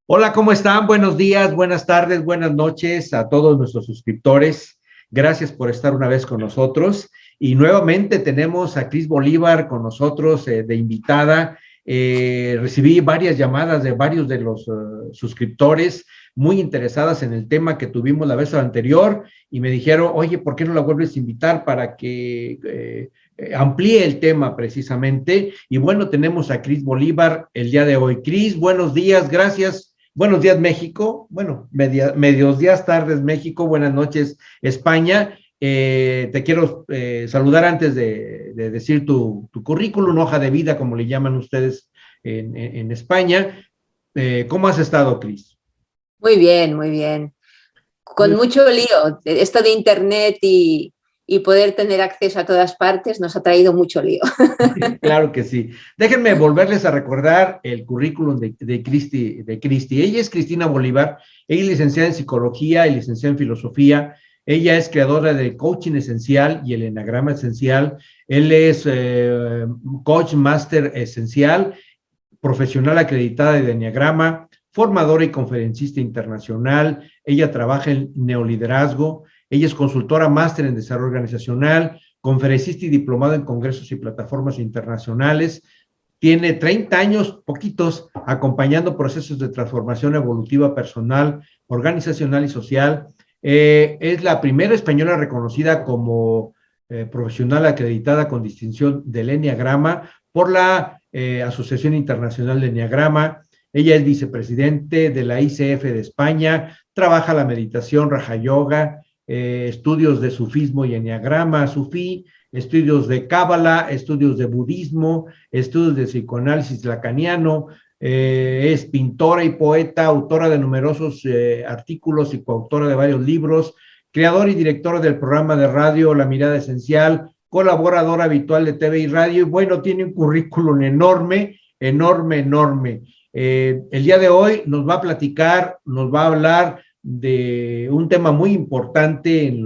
Hola, ¿cómo están? Buenos días, buenas tardes, buenas noches a todos nuestros suscriptores. Gracias por estar una vez con nosotros. Y nuevamente tenemos a Cris Bolívar con nosotros de invitada. Recibí varias llamadas de varios de los suscriptores muy interesadas en el tema que tuvimos la vez anterior y me dijeron, oye, ¿por qué no la vuelves a invitar para que amplíe el tema precisamente? Y bueno, tenemos a Cris Bolívar el día de hoy. Cris, buenos días, gracias. Buenos días, México. Bueno, medios días, tardes, México. Buenas noches, España. Te quiero saludar antes de decir tu currículum, hoja de vida, como le llaman ustedes en España. ¿Cómo has estado, Cris? Muy bien, muy bien. Con Muy mucho lío. Esto de Internet y poder tener acceso a todas partes nos ha traído mucho lío. claro que sí. Déjenme volverles a recordar el currículum de Cristi. Ella es Cristina Bolívar, ella es licenciada en psicología y licenciada en filosofía. Ella es creadora del coaching esencial y el enagrama esencial. Él es coach master esencial, profesional acreditada de enneagrama, formadora y conferencista internacional. Ella trabaja en neoliderazgo. Ella es consultora máster en desarrollo organizacional, conferencista y diplomado en congresos y plataformas internacionales. Tiene 30 años, poquitos, acompañando procesos de transformación evolutiva personal, organizacional y social. Es la primera española reconocida como profesional acreditada con distinción del Enneagrama por la Asociación Internacional de Enneagrama. Ella es vicepresidente de la ICF de España, trabaja la meditación, Raja Yoga, estudios de sufismo y enneagrama, sufí, estudios de cábala, estudios de budismo, estudios de psicoanálisis lacaniano, es pintora y poeta, autora de numerosos artículos y coautora de varios libros, creadora y directora del programa de radio La Mirada Esencial, colaboradora habitual de TV y radio, y bueno, tiene un currículum enorme, enorme, enorme. El día de hoy nos va a platicar, nos va a hablar de un tema muy importante en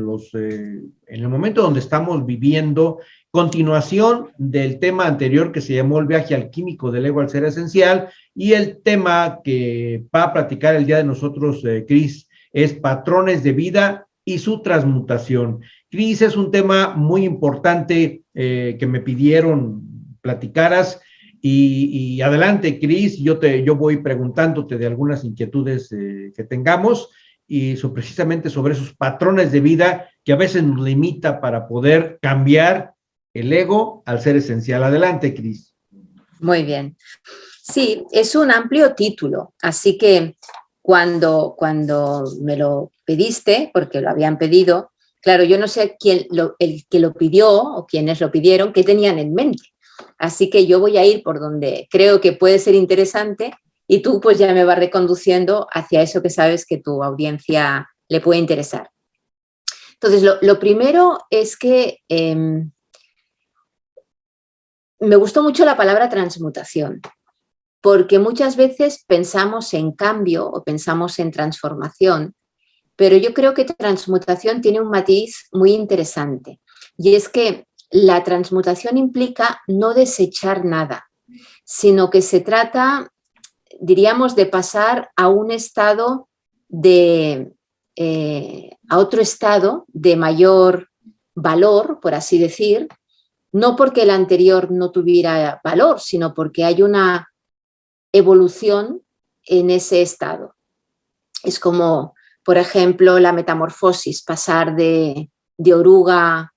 el momento donde estamos viviendo, continuación del tema anterior que se llamó el viaje alquímico del ego al ser esencial, y el tema que va a platicar el día de nosotros, Cris, es patrones de vida y su transmutación. Cris, es un tema muy importante que me pidieron platicaras. Y adelante, Cris, yo voy preguntándote de algunas inquietudes que tengamos y precisamente sobre esos patrones de vida que a veces nos limita para poder cambiar el ego al ser esencial. Adelante, Cris. Muy bien. Sí, es un amplio título, así que cuando me lo pediste, porque lo habían pedido, claro, yo no sé el que lo pidió o quienes lo pidieron, qué tenían en mente. Así que yo voy a ir por donde creo que puede ser interesante y tú pues ya me vas reconduciendo hacia eso que sabes que tu audiencia le puede interesar. Entonces, lo primero es que me gustó mucho la palabra transmutación, porque muchas veces pensamos en cambio o pensamos en transformación, pero yo creo que transmutación tiene un matiz muy interesante, y es que la transmutación implica no desechar nada, sino que se trata, diríamos, de pasar a un estado a otro estado de mayor valor, por así decir, no porque el anterior no tuviera valor, sino porque hay una evolución en ese estado. Es como, por ejemplo, la metamorfosis, pasar de oruga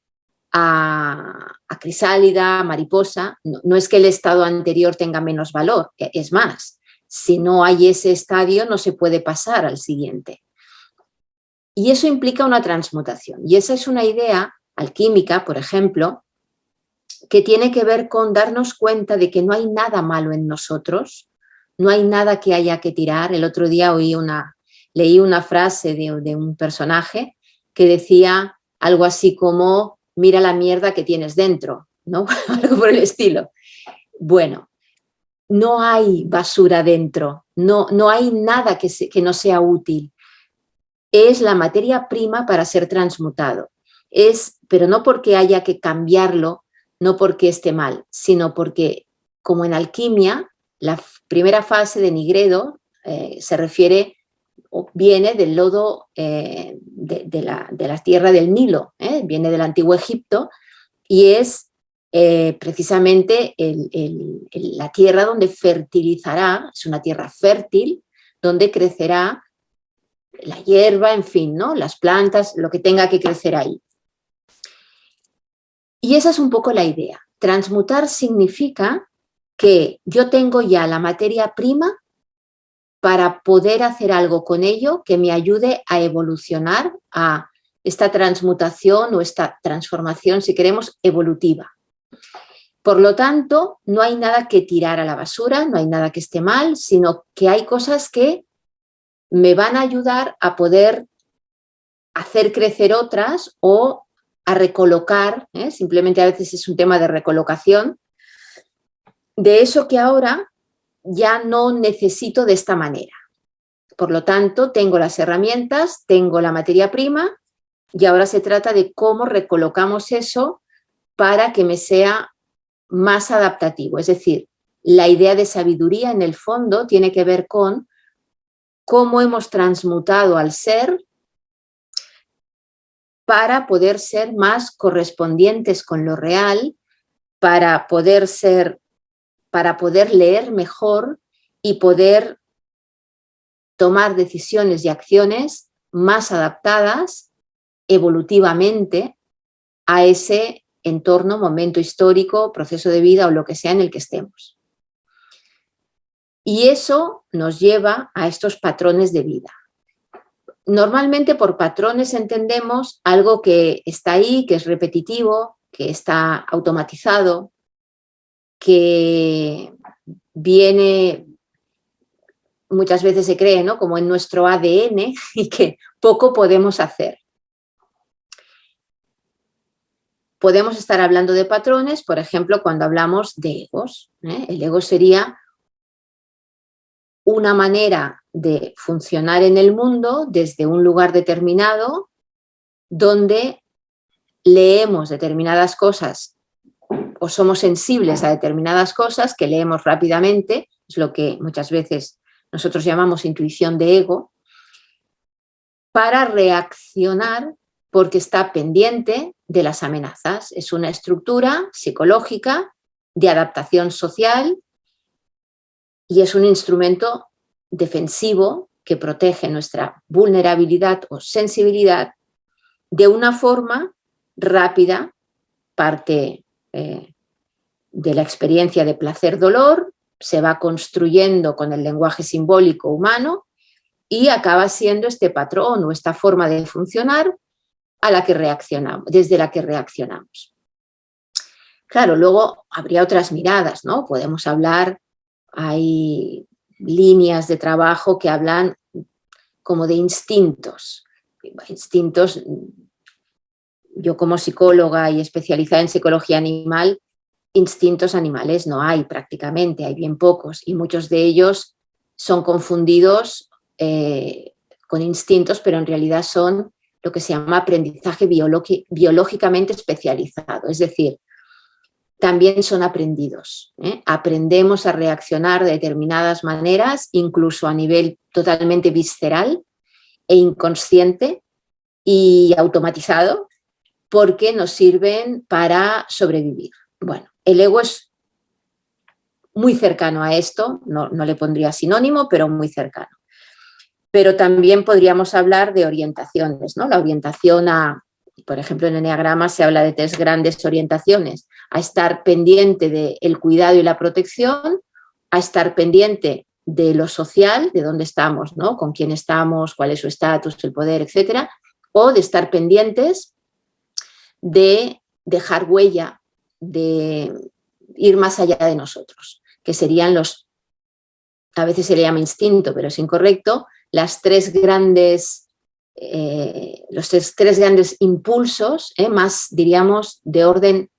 a crisálida, a mariposa. No es que el estado anterior tenga menos valor, es más, si no hay ese estadio no se puede pasar al siguiente. Y eso implica una transmutación. Y esa es una idea alquímica, por ejemplo, que tiene que ver con darnos cuenta de que no hay nada malo en nosotros, no hay nada que haya que tirar. El otro día leí una frase de un personaje que decía algo así como: mira la mierda que tienes dentro, ¿no? Algo por el estilo. Bueno, no hay basura dentro, no hay nada que no sea útil. Es la materia prima para ser transmutado. Pero no porque haya que cambiarlo, no porque esté mal, sino porque, como en alquimia, la primera fase de Nigredo, se refiere o viene del lodo de la tierra del Nilo, viene del antiguo Egipto y es precisamente la tierra donde fertilizará, es una tierra fértil, donde crecerá la hierba, en fin, ¿no? Las plantas, lo que tenga que crecer ahí. Y esa es un poco la idea. Transmutar significa que yo tengo ya la materia prima para poder hacer algo con ello que me ayude a evolucionar, a esta transmutación o esta transformación, si queremos, evolutiva. Por lo tanto, no hay nada que tirar a la basura, no hay nada que esté mal, sino que hay cosas que me van a ayudar a poder hacer crecer otras o a recolocar, simplemente a veces es un tema de recolocación, de eso que ahora ya no necesito de esta manera. Por lo tanto, tengo las herramientas, tengo la materia prima y ahora se trata de cómo recolocamos eso para que me sea más adaptativo. Es decir, la idea de sabiduría en el fondo tiene que ver con cómo hemos transmutado al ser para poder ser más correspondientes con lo real, para poder leer mejor y poder tomar decisiones y acciones más adaptadas evolutivamente a ese entorno, momento histórico, proceso de vida o lo que sea en el que estemos. Y eso nos lleva a estos patrones de vida. Normalmente por patrones entendemos algo que está ahí, que es repetitivo, que está automatizado, que viene, muchas veces se cree, ¿no?, como en nuestro ADN y que poco podemos hacer. Podemos estar hablando de patrones, por ejemplo, cuando hablamos de egos. El ego sería una manera de funcionar en el mundo desde un lugar determinado donde leemos determinadas cosas o somos sensibles a determinadas cosas que leemos rápidamente, es lo que muchas veces nosotros llamamos intuición de ego, para reaccionar porque está pendiente de las amenazas. Es una estructura psicológica de adaptación social y es un instrumento defensivo que protege nuestra vulnerabilidad o sensibilidad de una forma rápida, parte de la experiencia de placer-dolor, se va construyendo con el lenguaje simbólico humano y acaba siendo este patrón o esta forma de funcionar a la que reaccionamos, desde la que reaccionamos. Claro, luego habría otras miradas, ¿no? Podemos hablar, hay líneas de trabajo que hablan como de instintos. Instintos, yo como psicóloga y especializada en psicología animal, instintos animales no hay prácticamente, hay bien pocos y muchos de ellos son confundidos con instintos, pero en realidad son lo que se llama aprendizaje biológicamente especializado, es decir, también son aprendidos. Aprendemos a reaccionar de determinadas maneras, incluso a nivel totalmente visceral e inconsciente y automatizado, porque nos sirven para sobrevivir. Bueno, el ego es muy cercano a esto, no le pondría sinónimo, pero muy cercano. Pero también podríamos hablar de orientaciones, ¿no? La orientación por ejemplo, en Eneagrama se habla de 3 grandes orientaciones: a estar pendiente del cuidado y la protección, a estar pendiente de lo social, de dónde estamos, ¿no?, con quién estamos, cuál es su estatus, el poder, etcétera, o de estar pendientes de dejar huella, de ir más allá de nosotros, que serían a veces se le llama instinto, pero es incorrecto, los 3 grandes impulsos, más, diríamos, de orden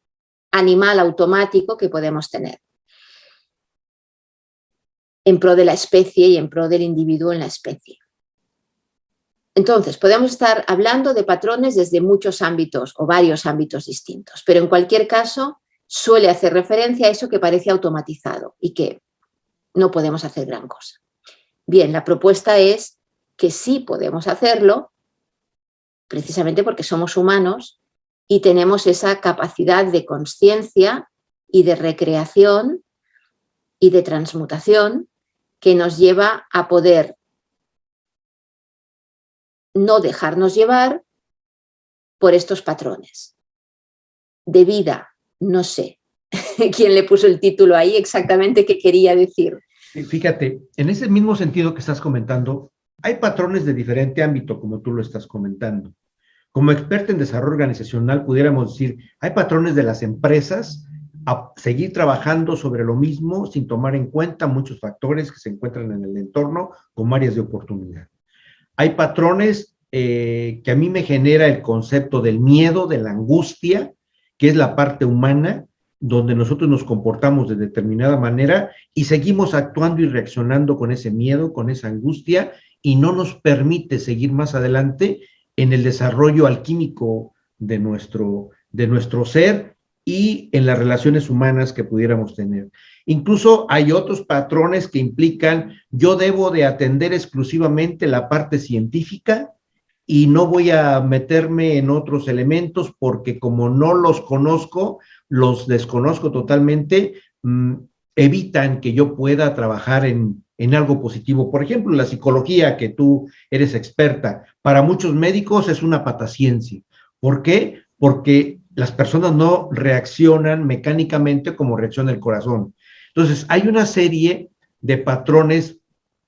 animal automático que podemos tener en pro de la especie y en pro del individuo en la especie. Entonces, podemos estar hablando de patrones desde muchos ámbitos o varios ámbitos distintos, pero en cualquier caso suele hacer referencia a eso que parece automatizado y que no podemos hacer gran cosa. Bien, la propuesta es que sí podemos hacerlo, precisamente porque somos humanos y tenemos esa capacidad de consciencia y de recreación y de transmutación que nos lleva a poder no dejarnos llevar por estos patrones de vida. No sé quién le puso el título ahí exactamente qué quería decir. Fíjate, en ese mismo sentido que estás comentando, hay patrones de diferente ámbito, como tú lo estás comentando. Como experta en desarrollo organizacional, pudiéramos decir, hay patrones de las empresas a seguir trabajando sobre lo mismo sin tomar en cuenta muchos factores que se encuentran en el entorno como áreas de oportunidad. Hay patrones que a mí me genera el concepto del miedo, de la angustia, que es la parte humana, donde nosotros nos comportamos de determinada manera y seguimos actuando y reaccionando con ese miedo, con esa angustia, y no nos permite seguir más adelante en el desarrollo alquímico de nuestro ser y en las relaciones humanas que pudiéramos tener. Incluso hay otros patrones que implican yo debo de atender exclusivamente la parte científica y no voy a meterme en otros elementos porque como no los conozco, los desconozco totalmente, evitan que yo pueda trabajar en algo positivo. Por ejemplo, la psicología, que tú eres experta, para muchos médicos es una pataciencia. ¿Por qué? Porque las personas no reaccionan mecánicamente como reacciona el corazón. Entonces, hay una serie de patrones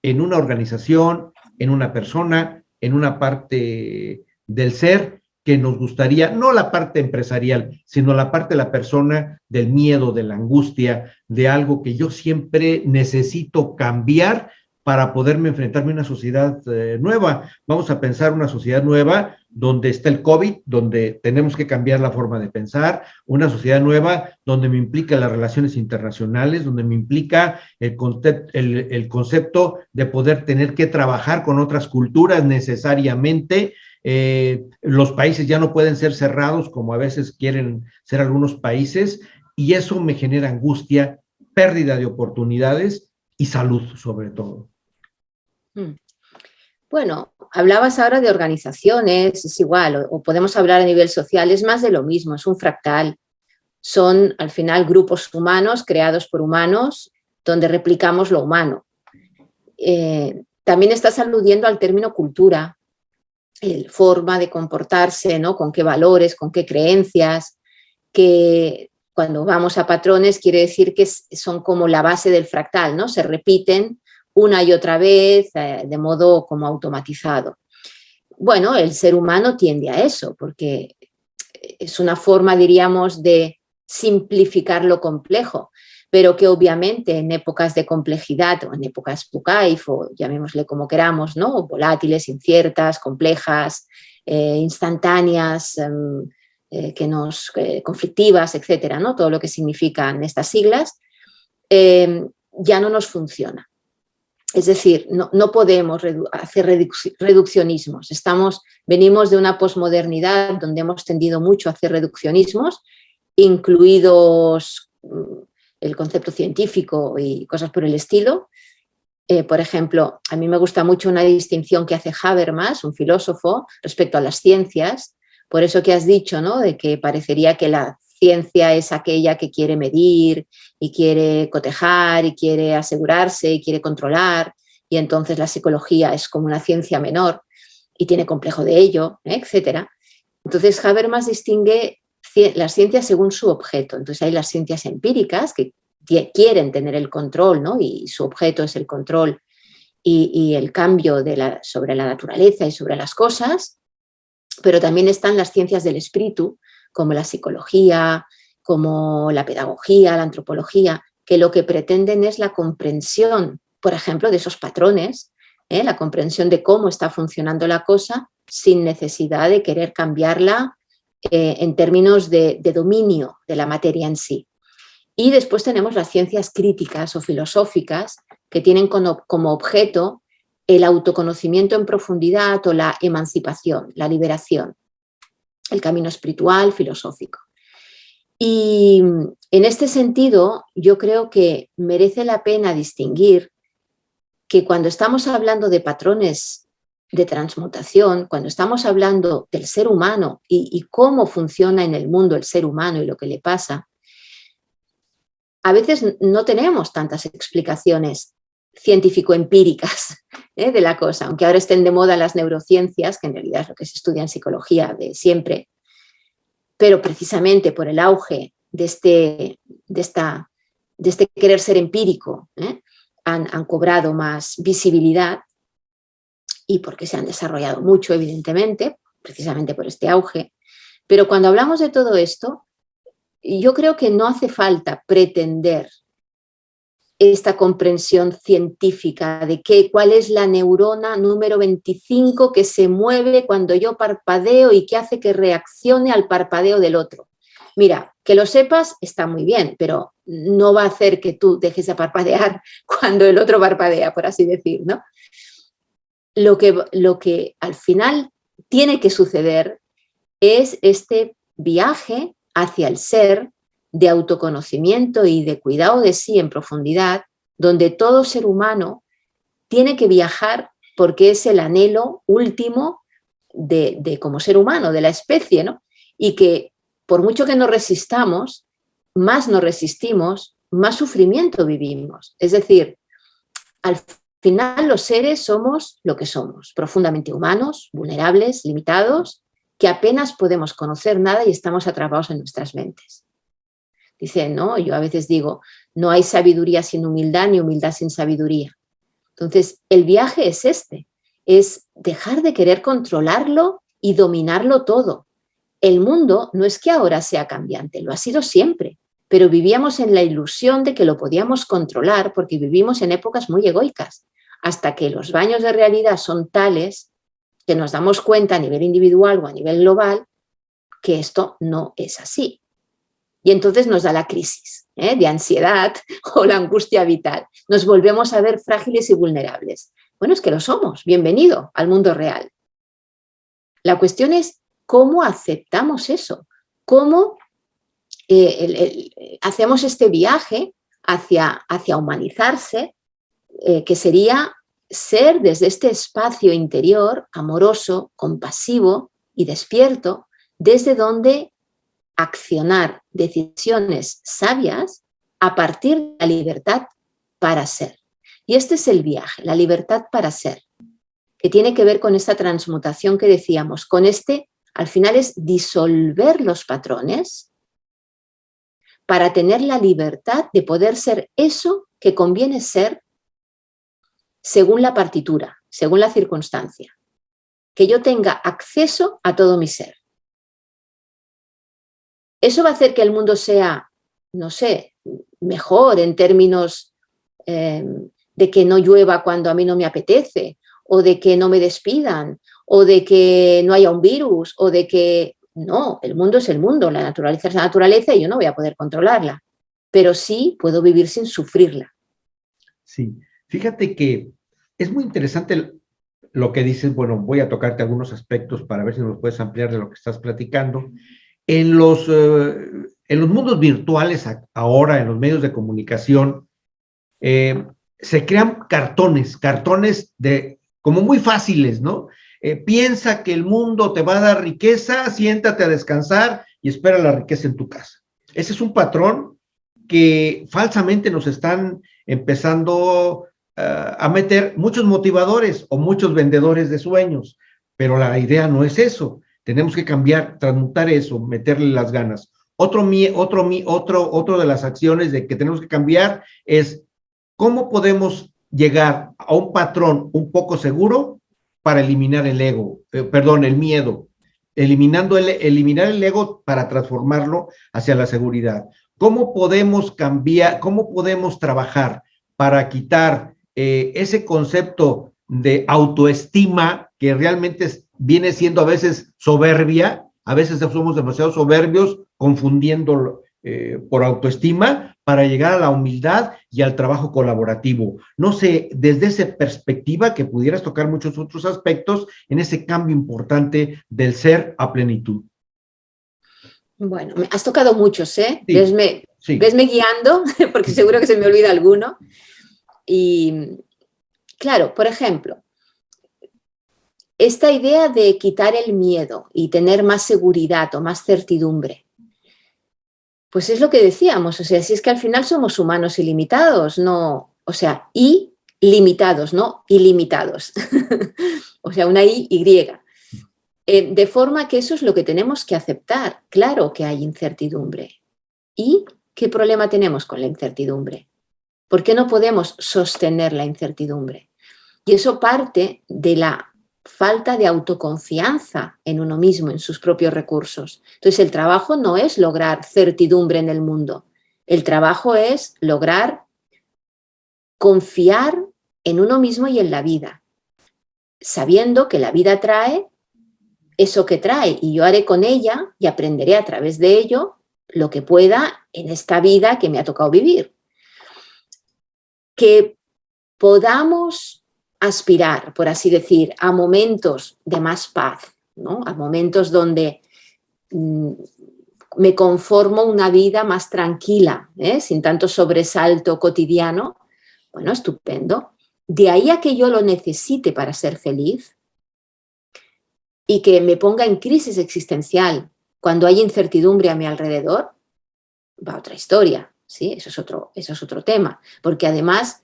en una organización, en una persona, en una parte del ser que nos gustaría, no la parte empresarial, sino la parte de la persona, del miedo, de la angustia, de algo que yo siempre necesito cambiar para poderme enfrentarme a una sociedad nueva. Vamos a pensar una sociedad nueva donde está el COVID, donde tenemos que cambiar la forma de pensar, una sociedad nueva donde me implica las relaciones internacionales, donde me implica el concepto de poder tener que trabajar con otras culturas necesariamente. Los países ya no pueden ser cerrados como a veces quieren ser algunos países y eso me genera angustia, pérdida de oportunidades y salud sobre todo. Bueno, hablabas ahora de organizaciones, es igual, o podemos hablar a nivel social, es más de lo mismo, es un fractal. Son al final grupos humanos creados por humanos donde replicamos lo humano. También estás aludiendo al término cultura, forma de comportarse, ¿no? Con qué valores, con qué creencias, que cuando vamos a patrones quiere decir que son como la base del fractal, ¿no? Se repiten una y otra vez de modo como automatizado. Bueno, el ser humano tiende a eso, porque es una forma, diríamos, de simplificar lo complejo, pero que obviamente en épocas de complejidad o en épocas Bucaif, o llamémosle como queramos, ¿no? Volátiles, inciertas, complejas, instantáneas, conflictivas, etcétera, ¿no? Todo lo que significan estas siglas, ya no nos funciona. Es decir, no podemos hacer reduccionismos. Venimos de una posmodernidad donde hemos tendido mucho a hacer reduccionismos, incluidos el concepto científico y cosas por el estilo. Por ejemplo, a mí me gusta mucho una distinción que hace Habermas, un filósofo, respecto a las ciencias. Por eso que has dicho, ¿no? De que parecería que la ciencia es aquella que quiere medir y quiere cotejar y quiere asegurarse y quiere controlar, y entonces la psicología es como una ciencia menor y tiene complejo de ello, etcétera. Entonces Habermas distingue las ciencias según su objeto. Entonces hay las ciencias empíricas que quieren tener el control, ¿no? Y su objeto es el control y el cambio sobre la naturaleza y sobre las cosas, pero también están las ciencias del espíritu, como la psicología, como la pedagogía, la antropología, que lo que pretenden es la comprensión, por ejemplo, de esos patrones, la comprensión de cómo está funcionando la cosa sin necesidad de querer cambiarla en términos de dominio de la materia en sí. Y después tenemos las ciencias críticas o filosóficas que tienen como objeto el autoconocimiento en profundidad o la emancipación, la liberación, el camino espiritual, filosófico. Y en este sentido, yo creo que merece la pena distinguir que cuando estamos hablando de patrones de transmutación, cuando estamos hablando del ser humano y cómo funciona en el mundo el ser humano y lo que le pasa, a veces no tenemos tantas explicaciones científico-empíricas de la cosa, aunque ahora estén de moda las neurociencias, que en realidad es lo que se estudia en psicología de siempre, pero precisamente por el auge de este querer ser empírico, han cobrado más visibilidad y porque se han desarrollado mucho, evidentemente, precisamente por este auge. Pero cuando hablamos de todo esto, yo creo que no hace falta pretender esta comprensión científica de cuál es la neurona número 25 que se mueve cuando yo parpadeo y que hace que reaccione al parpadeo del otro. Mira, que lo sepas está muy bien, pero no va a hacer que tú dejes de parpadear cuando el otro parpadea, por así decir, ¿no? Lo que al final tiene que suceder es este viaje hacia el ser de autoconocimiento y de cuidado de sí en profundidad, donde todo ser humano tiene que viajar porque es el anhelo último de como ser humano, de la especie, ¿no? Y que por mucho que nos resistamos, más nos resistimos, más sufrimiento vivimos. Es decir, al final los seres somos lo que somos, profundamente humanos, vulnerables, limitados, que apenas podemos conocer nada y estamos atrapados en nuestras mentes. Dice, no, yo a veces digo, no hay sabiduría sin humildad ni humildad sin sabiduría. Entonces, el viaje es es dejar de querer controlarlo y dominarlo todo. El mundo no es que ahora sea cambiante, lo ha sido siempre, pero vivíamos en la ilusión de que lo podíamos controlar porque vivimos en épocas muy egoicas, hasta que los baños de realidad son tales que nos damos cuenta a nivel individual o a nivel global que esto no es así. Y entonces nos da la crisis de ansiedad o la angustia vital. Nos volvemos a ver frágiles y vulnerables. Bueno, es que lo somos. Bienvenido al mundo real. La cuestión es cómo aceptamos eso, cómo hacemos este viaje hacia humanizarse, que sería ser desde este espacio interior, amoroso, compasivo y despierto, desde donde accionar decisiones sabias a partir de la libertad para ser. Y este es el viaje, la libertad para ser, que tiene que ver con esta transmutación que decíamos, con al final es disolver los patrones para tener la libertad de poder ser eso que conviene ser según la partitura, según la circunstancia, que yo tenga acceso a todo mi ser. Eso va a hacer que el mundo sea, no sé, mejor en términos de que no llueva cuando a mí no me apetece, o de que no me despidan, o de que no haya un virus, o de que... No, el mundo es el mundo, la naturaleza es la naturaleza y yo no voy a poder controlarla, pero sí puedo vivir sin sufrirla. Sí, fíjate que es muy interesante lo que dices. Bueno, voy a tocarte algunos aspectos para ver si nos puedes ampliar de lo que estás platicando. En los mundos virtuales ahora, en los medios de comunicación, se crean cartones como muy fáciles, ¿no? Piensa que el mundo te va a dar riqueza, siéntate a descansar y espera la riqueza en tu casa. Ese es un patrón que falsamente nos están empezando a meter muchos motivadores o muchos vendedores de sueños, pero la idea no es eso. Tenemos que cambiar, transmutar eso, meterle las ganas. Otro de las acciones de que tenemos que cambiar es cómo podemos llegar a un patrón un poco seguro para eliminar el el miedo, eliminar el ego para transformarlo hacia la seguridad. ¿Cómo podemos cambiar, cómo podemos trabajar para quitar ese concepto de autoestima que realmente viene siendo a veces soberbia? A veces somos demasiado soberbios confundiendo por autoestima para llegar a la humildad y al trabajo colaborativo. No sé, desde esa perspectiva que pudieras tocar muchos otros aspectos en ese cambio importante del ser a plenitud. Bueno, has tocado muchos, ¿eh? Sí, Vesme guiando, porque seguro que se me olvida alguno. Y claro, por ejemplo, esta idea de quitar el miedo y tener más seguridad o más certidumbre, pues es lo que decíamos, o sea, si es que al final somos humanos ilimitados, no, o sea, y limitados, no ilimitados, o sea, una Y. De forma que eso es lo que tenemos que aceptar. Claro que hay incertidumbre. ¿Y qué problema tenemos con la incertidumbre? ¿Por qué no podemos sostener la incertidumbre? Y eso parte de la falta de autoconfianza en uno mismo, en sus propios recursos. Entonces, el trabajo no es lograr certidumbre en el mundo. El trabajo es lograr confiar en uno mismo y en la vida, sabiendo que la vida trae eso que trae y yo haré con ella y aprenderé a través de ello lo que pueda en esta vida que me ha tocado vivir. Que podamos aspirar, por así decir, a momentos de más paz, ¿no? A momentos donde me conformo una vida más tranquila, sin tanto sobresalto cotidiano, bueno, estupendo. De ahí a que yo lo necesite para ser feliz y que me ponga en crisis existencial cuando hay incertidumbre a mi alrededor, va otra historia, ¿sí? Eso es otro tema, porque además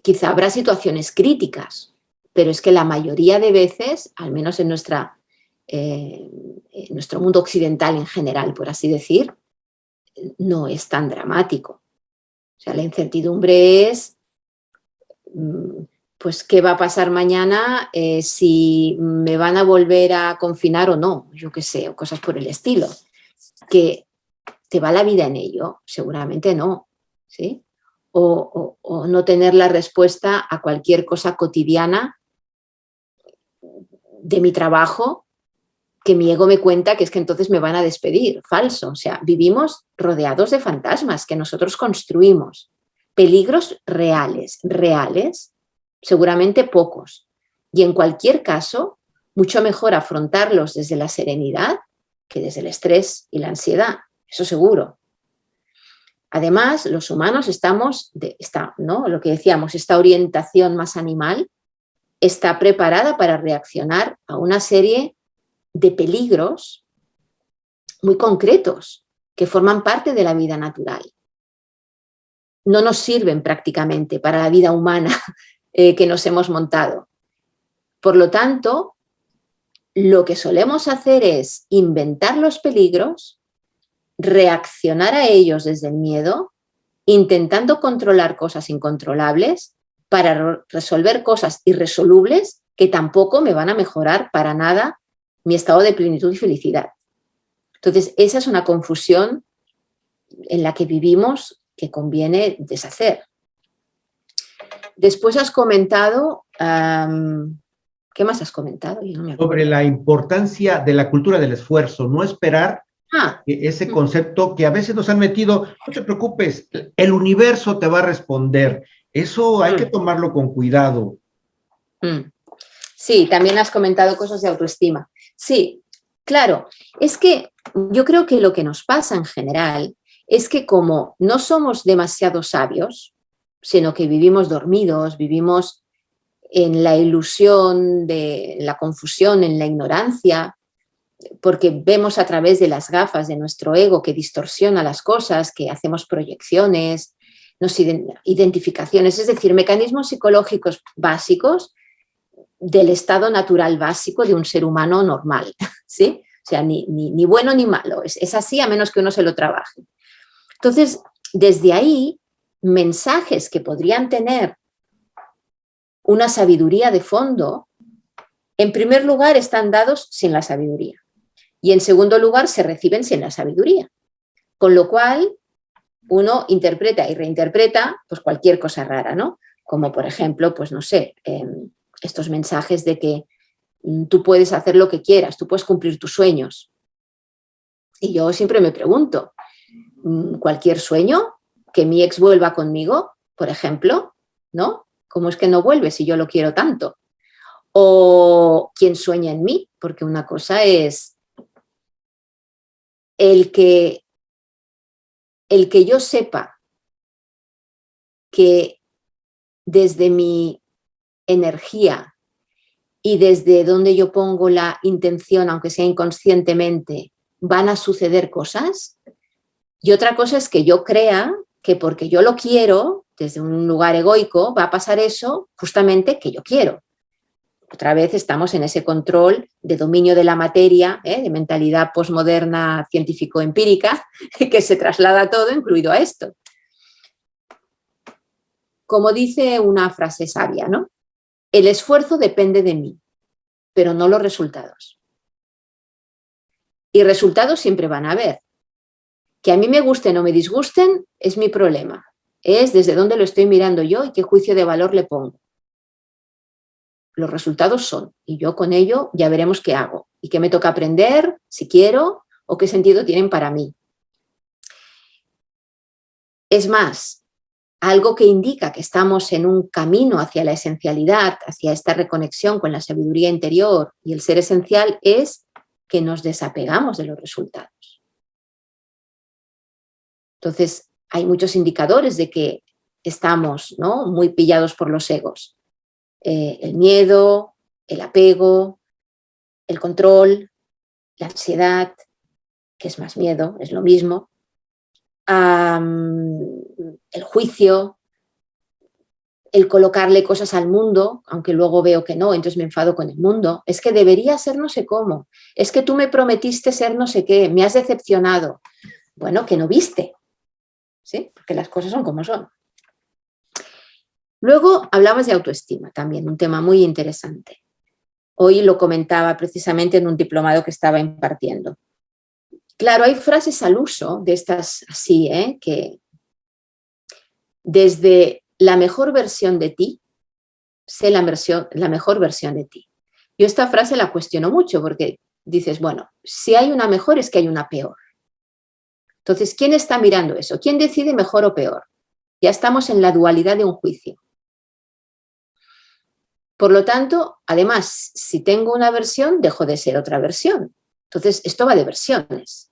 quizá habrá situaciones críticas, pero es que la mayoría de veces, al menos en nuestro mundo occidental en general, por así decir, no es tan dramático. O sea, la incertidumbre es, pues, ¿qué va a pasar mañana si me van a volver a confinar o no? Yo qué sé, o cosas por el estilo. ¿Que te va la vida en ello? Seguramente no, ¿sí? O no tener la respuesta a cualquier cosa cotidiana de mi trabajo que mi ego me cuenta que es que entonces me van a despedir. Falso. O sea, vivimos rodeados de fantasmas que nosotros construimos. Peligros reales, seguramente pocos. Y en cualquier caso, mucho mejor afrontarlos desde la serenidad que desde el estrés y la ansiedad. Eso seguro. Además, los humanos ¿no? Lo que decíamos, esta orientación más animal está preparada para reaccionar a una serie de peligros muy concretos que forman parte de la vida natural. No nos sirven prácticamente para la vida humana que nos hemos montado. Por lo tanto, lo que solemos hacer es inventar los peligros, reaccionar a ellos desde el miedo, intentando controlar cosas incontrolables para resolver cosas irresolubles que tampoco me van a mejorar para nada mi estado de plenitud y felicidad. Entonces, esa es una confusión en la que vivimos que conviene deshacer. Después has comentado, ¿qué más has comentado? Yo no me acuerdo. Sobre la importancia de la cultura del esfuerzo, no esperar ese concepto que a veces nos han metido, no te preocupes, el universo te va a responder. Eso hay que tomarlo con cuidado. Sí, también has comentado cosas de autoestima. Sí, claro, es que yo creo que lo que nos pasa en general es que como no somos demasiado sabios, sino que vivimos dormidos, vivimos en la ilusión de la confusión, en la ignorancia, porque vemos a través de las gafas de nuestro ego que distorsiona las cosas, que hacemos proyecciones, identificaciones, es decir, mecanismos psicológicos básicos del estado natural básico de un ser humano normal, ¿sí? O sea, ni bueno ni malo, es así a menos que uno se lo trabaje. Entonces, desde ahí, mensajes que podrían tener una sabiduría de fondo, en primer lugar están dados sin la sabiduría y en segundo lugar se reciben sin la sabiduría, con lo cual uno interpreta y reinterpreta pues cualquier cosa rara, ¿no? Como por ejemplo, pues no sé, estos mensajes de que tú puedes hacer lo que quieras, tú puedes cumplir tus sueños. Y yo siempre me pregunto, ¿cualquier sueño? ¿Que mi ex vuelva conmigo, por ejemplo? ¿No? ¿Cómo es que no vuelve si yo lo quiero tanto? O ¿quién sueña en mí? Porque una cosa es el que yo sepa que desde mi energía y desde donde yo pongo la intención, aunque sea inconscientemente, van a suceder cosas. Y otra cosa es que yo crea que porque yo lo quiero, desde un lugar egoico, va a pasar eso justamente que yo quiero. Otra vez estamos en ese control de dominio de la materia, de mentalidad posmoderna científico-empírica, que se traslada a todo, incluido a esto. Como dice una frase sabia, ¿no? El esfuerzo depende de mí, pero no los resultados. Y resultados siempre van a haber. Que a mí me gusten o me disgusten es mi problema. Es desde dónde lo estoy mirando yo y qué juicio de valor le pongo. Los resultados son, y yo con ello ya veremos qué hago y qué me toca aprender, si quiero, o qué sentido tienen para mí. Es más, algo que indica que estamos en un camino hacia la esencialidad, hacia esta reconexión con la sabiduría interior y el ser esencial, es que nos desapegamos de los resultados. Entonces, hay muchos indicadores de que estamos, ¿no?, muy pillados por los egos. El miedo, el apego, el control, la ansiedad, que es más miedo, es lo mismo, el juicio, el colocarle cosas al mundo, aunque luego veo que no, entonces me enfado con el mundo. Es que debería ser no sé cómo, es que tú me prometiste ser no sé qué, me has decepcionado. Bueno, que no viste, ¿sí? Porque las cosas son como son. Luego hablamos de autoestima, también un tema muy interesante. Hoy lo comentaba precisamente en un diplomado que estaba impartiendo. Claro, hay frases al uso de estas así, que desde la mejor versión de ti, sé la mejor versión de ti. Yo esta frase la cuestiono mucho porque dices, bueno, si hay una mejor es que hay una peor. Entonces, ¿quién está mirando eso? ¿Quién decide mejor o peor? Ya estamos en la dualidad de un juicio. Por lo tanto, además, si tengo una versión, dejo de ser otra versión. Entonces, esto va de versiones.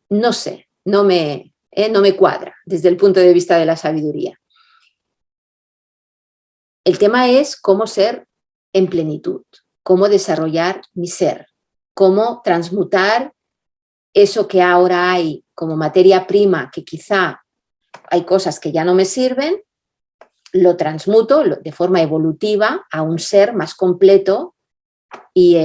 No sé, no me cuadra desde el punto de vista de la sabiduría. El tema es cómo ser en plenitud, cómo desarrollar mi ser, cómo transmutar eso que ahora hay como materia prima, que quizá hay cosas que ya no me sirven, lo transmuto de forma evolutiva a un ser más completo y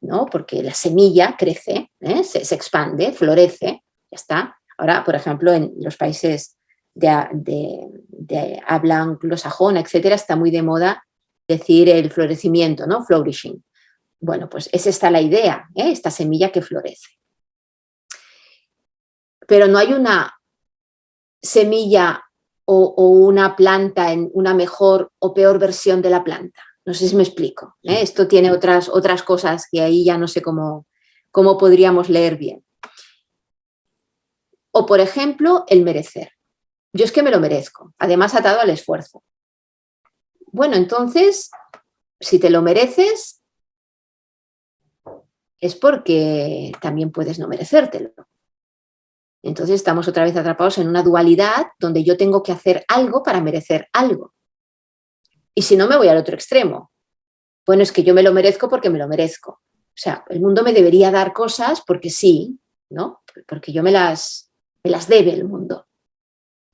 ¿no? Porque la semilla crece, se expande, florece, ya está. Ahora, por ejemplo, en los países de habla anglosajona, etcétera, está muy de moda decir el florecimiento, ¿no? Flourishing. Bueno, pues es esta la idea, esta semilla que florece. Pero no hay una semilla o una planta en una mejor o peor versión de la planta. No sé si me explico. Esto tiene otras cosas que ahí ya no sé cómo podríamos leer bien. O, por ejemplo, el merecer. Yo es que me lo merezco, además atado al esfuerzo. Bueno, entonces, si te lo mereces, es porque también puedes no merecértelo. Entonces estamos otra vez atrapados en una dualidad donde yo tengo que hacer algo para merecer algo. Y si no, me voy al otro extremo. Bueno, es que yo me lo merezco porque me lo merezco. O sea, el mundo me debería dar cosas porque sí, ¿no? Porque yo me las debe el mundo.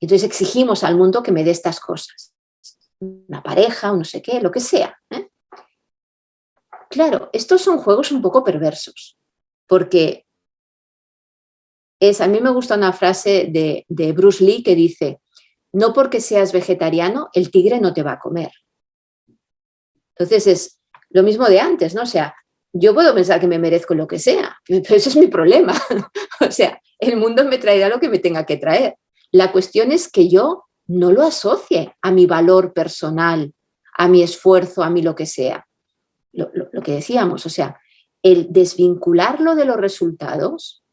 Entonces exigimos al mundo que me dé estas cosas. Una pareja, un no sé qué, lo que sea. Claro, estos son juegos un poco perversos, porque a mí me gusta una frase de Bruce Lee que dice, no porque seas vegetariano, el tigre no te va a comer. Entonces es lo mismo de antes, ¿no? O sea, yo puedo pensar que me merezco lo que sea, pero ese es mi problema. O sea, el mundo me traerá lo que me tenga que traer. La cuestión es que yo no lo asocie a mi valor personal, a mi esfuerzo, a mi lo que sea. Lo que decíamos, o sea, el desvincularlo de los resultados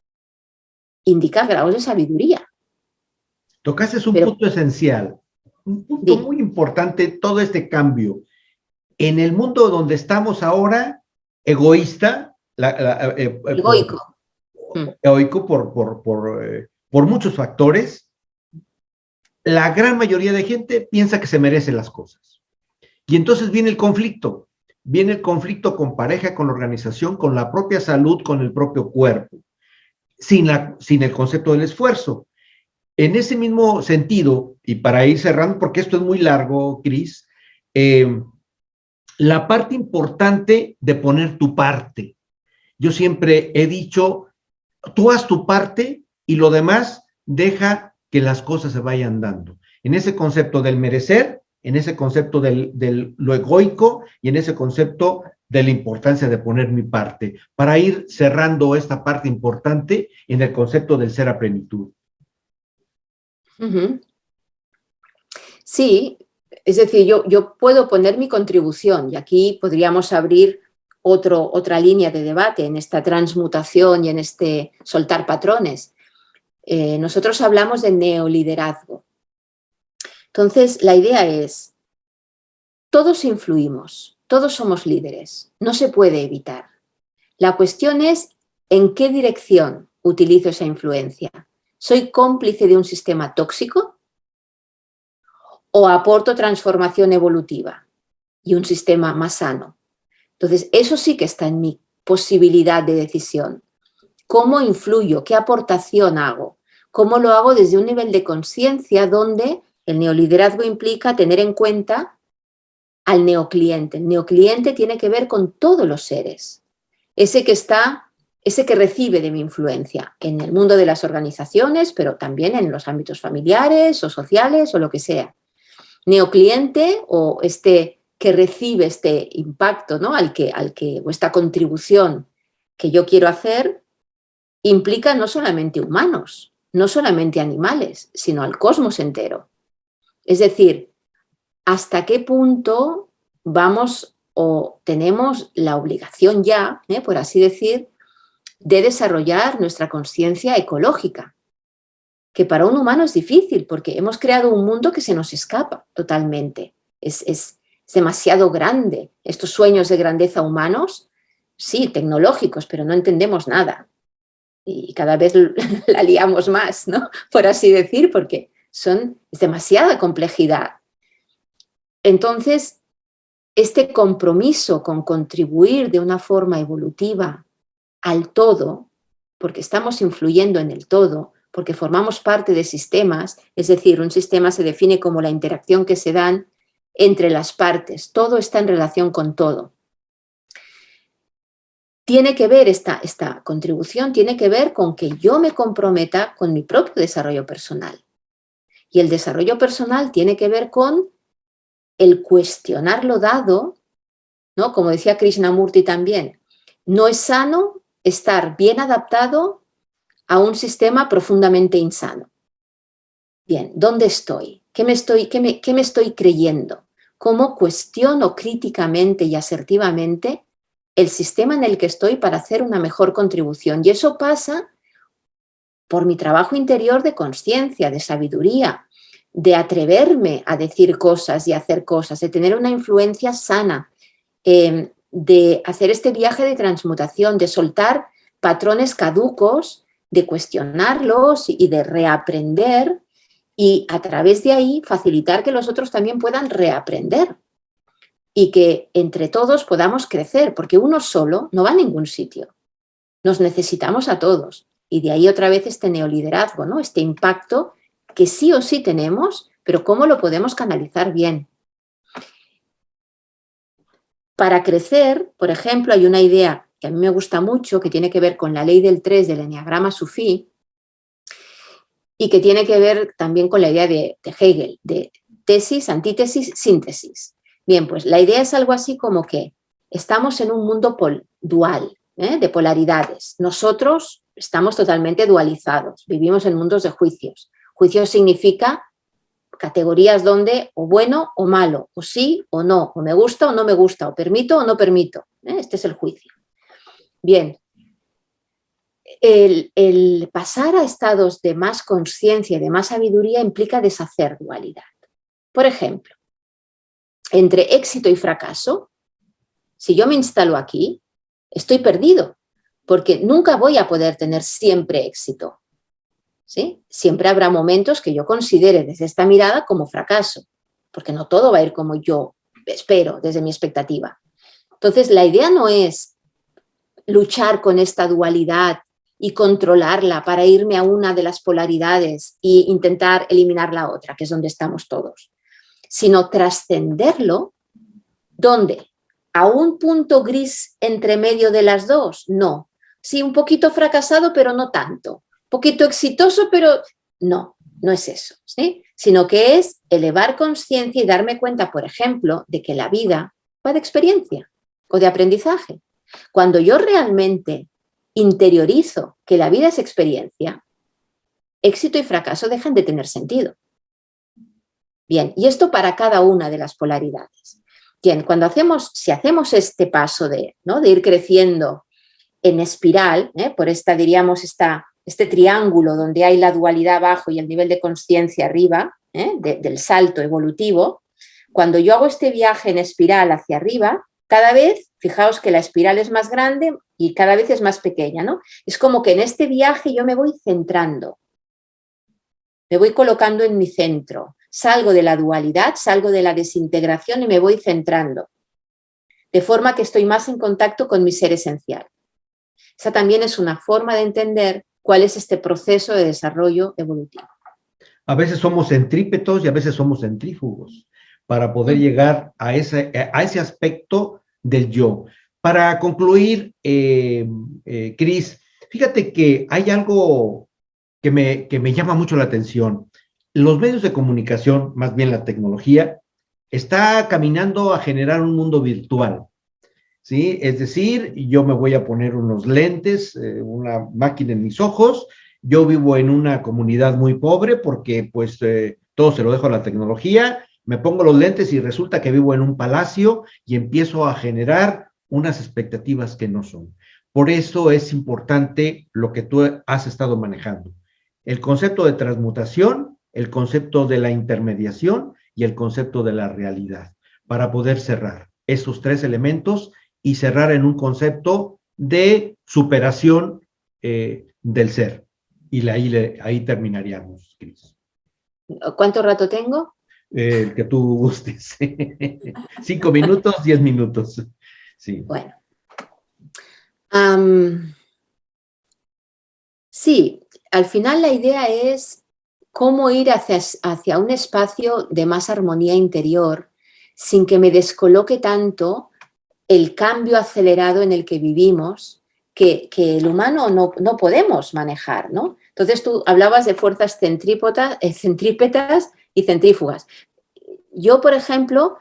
indica grados de sabiduría. Tocaste un punto esencial, un punto muy importante, todo este cambio. En el mundo donde estamos ahora, egoísta, egoico. Egoico por muchos factores, la gran mayoría de gente piensa que se merecen las cosas. Y entonces viene el conflicto con pareja, con la organización, con la propia salud, con el propio cuerpo, sin el concepto del esfuerzo. En ese mismo sentido, y para ir cerrando, porque esto es muy largo, Cris, la parte importante de poner tu parte. Yo siempre he dicho, tú haz tu parte y lo demás deja que las cosas se vayan dando. En ese concepto del merecer, en ese concepto de lo egoico y en ese concepto de la importancia de poner mi parte, para ir cerrando esta parte importante en el concepto del ser a plenitud. Sí, es decir, yo puedo poner mi contribución y aquí podríamos abrir otra línea de debate en esta transmutación y en este soltar patrones. Nosotros hablamos de neoliderazgo. Entonces, la idea es, todos influimos, todos somos líderes, no se puede evitar. La cuestión es en qué dirección utilizo esa influencia. ¿Soy cómplice de un sistema tóxico o aporto transformación evolutiva y un sistema más sano? Entonces, eso sí que está en mi posibilidad de decisión. ¿Cómo influyo? ¿Qué aportación hago? ¿Cómo lo hago desde un nivel de conciencia donde el neoliderazgo implica tener en cuenta al neocliente? El neocliente tiene que ver con todos los seres. Ese que recibe de mi influencia en el mundo de las organizaciones, pero también en los ámbitos familiares o sociales o lo que sea. Neocliente o que recibe este impacto, ¿no? o esta contribución que yo quiero hacer, implica no solamente humanos, no solamente animales, sino al cosmos entero. Es decir, ¿hasta qué punto vamos o tenemos la obligación ya, por así decir, de desarrollar nuestra conciencia ecológica? Que para un humano es difícil porque hemos creado un mundo que se nos escapa totalmente. Es demasiado grande. Estos sueños de grandeza humanos, sí, tecnológicos, pero no entendemos nada. Y cada vez la liamos más, ¿no? Por así decir, porque es demasiada complejidad. Entonces, este compromiso con contribuir de una forma evolutiva al todo, porque estamos influyendo en el todo, porque formamos parte de sistemas, es decir, un sistema se define como la interacción que se dan entre las partes, todo está en relación con todo. Tiene que ver esta contribución, tiene que ver con que yo me comprometa con mi propio desarrollo personal. Y el desarrollo personal tiene que ver con el cuestionar lo dado, ¿no? Como decía Krishnamurti también, no es sano estar bien adaptado a un sistema profundamente insano. Bien, ¿dónde estoy? ¿Qué me estoy creyendo? ¿Cómo cuestiono críticamente y asertivamente el sistema en el que estoy para hacer una mejor contribución? Y eso pasa por mi trabajo interior de conciencia, de sabiduría, de atreverme a decir cosas y hacer cosas, de tener una influencia sana, de hacer este viaje de transmutación, de soltar patrones caducos, de cuestionarlos y de reaprender y a través de ahí facilitar que los otros también puedan reaprender y que entre todos podamos crecer, porque uno solo no va a ningún sitio. Nos necesitamos a todos. Y de ahí otra vez este neoliderazgo, ¿no? Este impacto que sí o sí tenemos, pero cómo lo podemos canalizar bien. Para crecer, por ejemplo, hay una idea que a mí me gusta mucho, que tiene que ver con la ley del 3 del eneagrama sufí y que tiene que ver también con la idea de Hegel, de tesis, antítesis, síntesis. Bien, pues la idea es algo así como que estamos en un mundo dual, de polaridades. Nosotros estamos totalmente dualizados, vivimos en mundos de juicios. Juicio significa categorías donde o bueno o malo, o sí o no, o me gusta o no me gusta, o permito o no permito. Este es el juicio. Bien, el pasar a estados de más conciencia y de más sabiduría implica deshacer dualidad. Por ejemplo, entre éxito y fracaso, si yo me instalo aquí, estoy perdido, porque nunca voy a poder tener siempre éxito. ¿Sí? Siempre habrá momentos que yo considere desde esta mirada como fracaso, porque no todo va a ir como yo espero desde mi expectativa. Entonces, la idea no es luchar con esta dualidad y controlarla para irme a una de las polaridades e intentar eliminar la otra, que es donde estamos todos, sino trascenderlo. ¿Dónde? ¿A un punto gris entre medio de las dos? No. Sí, un poquito fracasado, pero no tanto. Un poquito exitoso, pero no, no es eso, ¿sí? Sino que es elevar conciencia y darme cuenta, por ejemplo, de que la vida va de experiencia o de aprendizaje. Cuando yo realmente interiorizo que la vida es experiencia, éxito y fracaso dejan de tener sentido. Bien, y esto para cada una de las polaridades. Bien, si hacemos este paso de ir creciendo en espiral, por diríamos, este triángulo donde hay la dualidad abajo y el nivel de conciencia arriba, del salto evolutivo, cuando yo hago este viaje en espiral hacia arriba, cada vez, fijaos que la espiral es más grande y cada vez es más pequeña, ¿no? Es como que en este viaje yo me voy centrando, me voy colocando en mi centro, salgo de la dualidad, salgo de la desintegración y me voy centrando, de forma que estoy más en contacto con mi ser esencial. Esa también es una forma de entender cuál es este proceso de desarrollo evolutivo. A veces somos centrípetos y a veces somos centrífugos para poder llegar a ese aspecto del yo. Para concluir, Cris, fíjate que hay algo que me llama mucho la atención. Los medios de comunicación, más bien la tecnología, está caminando a generar un mundo virtual, ¿sí? Es decir, yo me voy a poner unos lentes, una máquina en mis ojos. Yo vivo en una comunidad muy pobre porque pues todo se lo dejo a la tecnología, me pongo los lentes y resulta que vivo en un palacio y empiezo a generar unas expectativas que no son. Por eso es importante lo que tú has estado manejando. El concepto de transmutación, el concepto de la intermediación y el concepto de la realidad, para poder cerrar esos tres elementos y cerrar en un concepto de superación del ser. Y ahí terminaríamos, Cris. ¿Cuánto rato tengo? El que tú gustes. 5 minutos, 10 minutos. Sí. Bueno. Sí, al final la idea es cómo ir hacia un espacio de más armonía interior sin que me descoloque tanto el cambio acelerado en el que vivimos, que el humano no podemos manejar, ¿no? Entonces tú hablabas de fuerzas centrípetas y centrífugas. Yo, por ejemplo,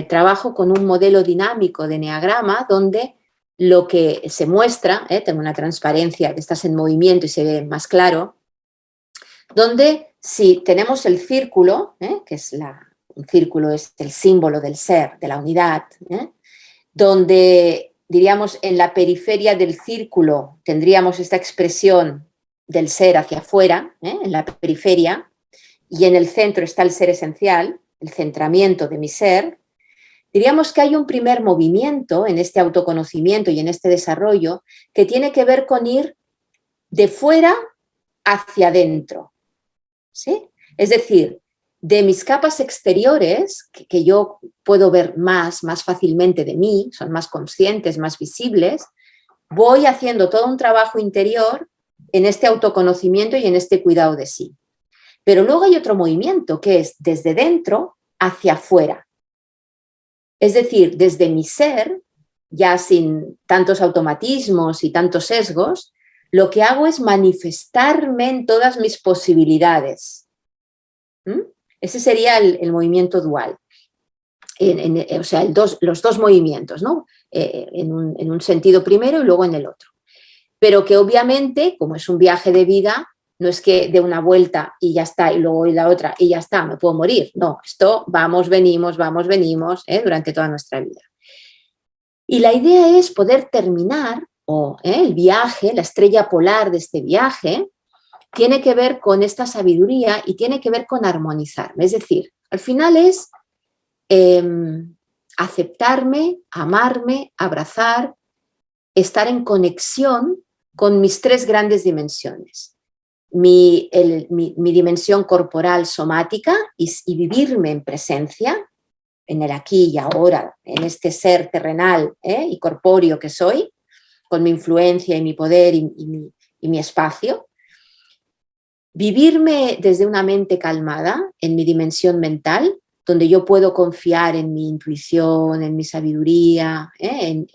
trabajo con un modelo dinámico de eneagrama donde lo que se muestra, tengo una transparencia que estás en movimiento y se ve más claro, donde si tenemos el círculo, que es un círculo es el símbolo del ser, de la unidad, donde, diríamos, en la periferia del círculo tendríamos esta expresión del ser hacia afuera, en la periferia, y en el centro está el ser esencial, el centramiento de mi ser. Diríamos que hay un primer movimiento en este autoconocimiento y en este desarrollo que tiene que ver con ir de fuera hacia adentro, ¿sí? Es decir, de mis capas exteriores, que yo puedo ver más fácilmente de mí, son más conscientes, más visibles, voy haciendo todo un trabajo interior en este autoconocimiento y en este cuidado de sí. Pero luego hay otro movimiento que es desde dentro hacia afuera. Es decir, desde mi ser, ya sin tantos automatismos y tantos sesgos, lo que hago es manifestarme en todas mis posibilidades. Ese sería el movimiento dual. O sea, los dos movimientos, ¿no? En un sentido primero y luego en el otro. Pero que obviamente, como es un viaje de vida, no es que de una vuelta y ya está, y luego y la otra y ya está, me puedo morir. No, esto vamos, venimos, durante toda nuestra vida. Y la idea es poder terminar, el viaje, la estrella polar de este viaje, tiene que ver con esta sabiduría y tiene que ver con armonizarme. Es decir, al final es aceptarme, amarme, abrazar, estar en conexión con mis tres grandes dimensiones. Mi dimensión corporal somática y vivirme en presencia, en el aquí y ahora, en este ser terrenal y corpóreo que soy, con mi influencia y mi poder y mi espacio. Vivirme desde una mente calmada, en mi dimensión mental, donde yo puedo confiar en mi intuición, en mi sabiduría, en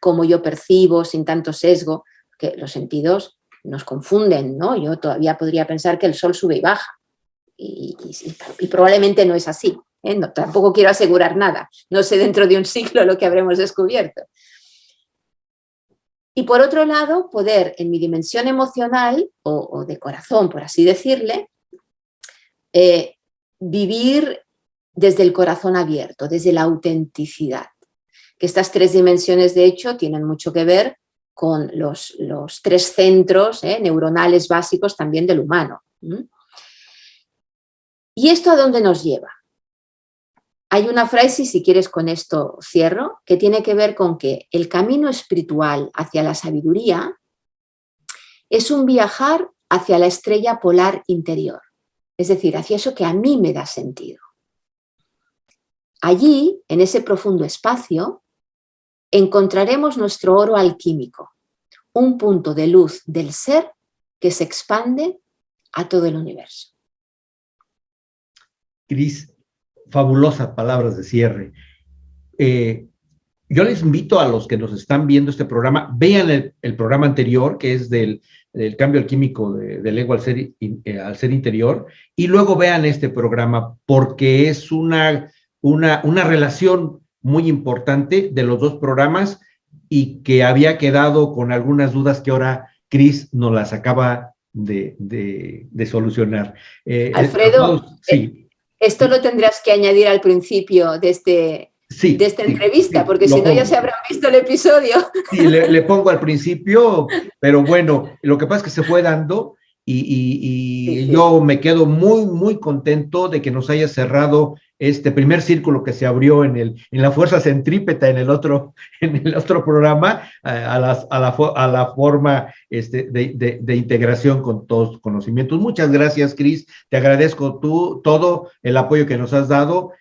cómo yo percibo sin tanto sesgo, que los sentidos nos confunden, ¿no? Yo todavía podría pensar que el sol sube y baja, y probablemente no es así, ¿eh? No, tampoco quiero asegurar nada, no sé dentro de un siglo lo que habremos descubierto. Y por otro lado, poder en mi dimensión emocional o de corazón, por así decirle, vivir desde el corazón abierto, desde la autenticidad. Que estas tres dimensiones, de hecho, tienen mucho que ver con los tres centros neuronales básicos también del humano. ¿Y esto a dónde nos lleva? Hay una frase, si quieres con esto cierro, que tiene que ver con que el camino espiritual hacia la sabiduría es un viajar hacia la estrella polar interior, es decir, hacia eso que a mí me da sentido. Allí, en ese profundo espacio, encontraremos nuestro oro alquímico, un punto de luz del ser que se expande a todo el universo. Cris, fabulosas palabras de cierre. Yo les invito a los que nos están viendo este programa, vean el programa anterior, que es del cambio alquímico del ego al ser interior, y luego vean este programa, porque es una relación muy importante de los dos programas y que había quedado con algunas dudas que ahora Cris nos las acaba de solucionar. Alfredo, sí. Esto lo tendrás que añadir al principio de esta entrevista, porque si no ya se habrán visto el episodio. Sí, le pongo al principio, pero bueno, lo que pasa es que se fue dando y yo me quedo muy, muy contento de que nos haya cerrado este primer círculo que se abrió en la fuerza centrípeta en el otro programa, a la forma de integración con todos los conocimientos. Muchas gracias, Cris. Te agradezco todo el apoyo que nos has dado.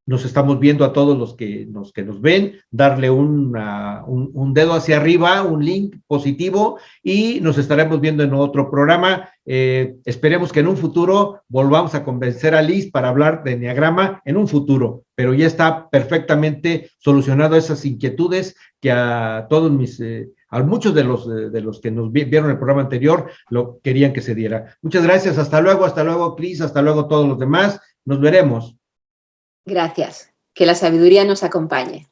Nos estamos viendo a todos los que nos ven, darle un dedo hacia arriba, un link positivo, y nos estaremos viendo en otro programa. Esperemos que en un futuro volvamos a convencer a Liz para hablar de enneagrama en un futuro, pero ya está perfectamente solucionado esas inquietudes que a muchos de los que nos vieron el programa anterior lo querían que se diera. Muchas gracias, hasta luego, Cris, hasta luego todos los demás, nos veremos. Gracias. Que la sabiduría nos acompañe.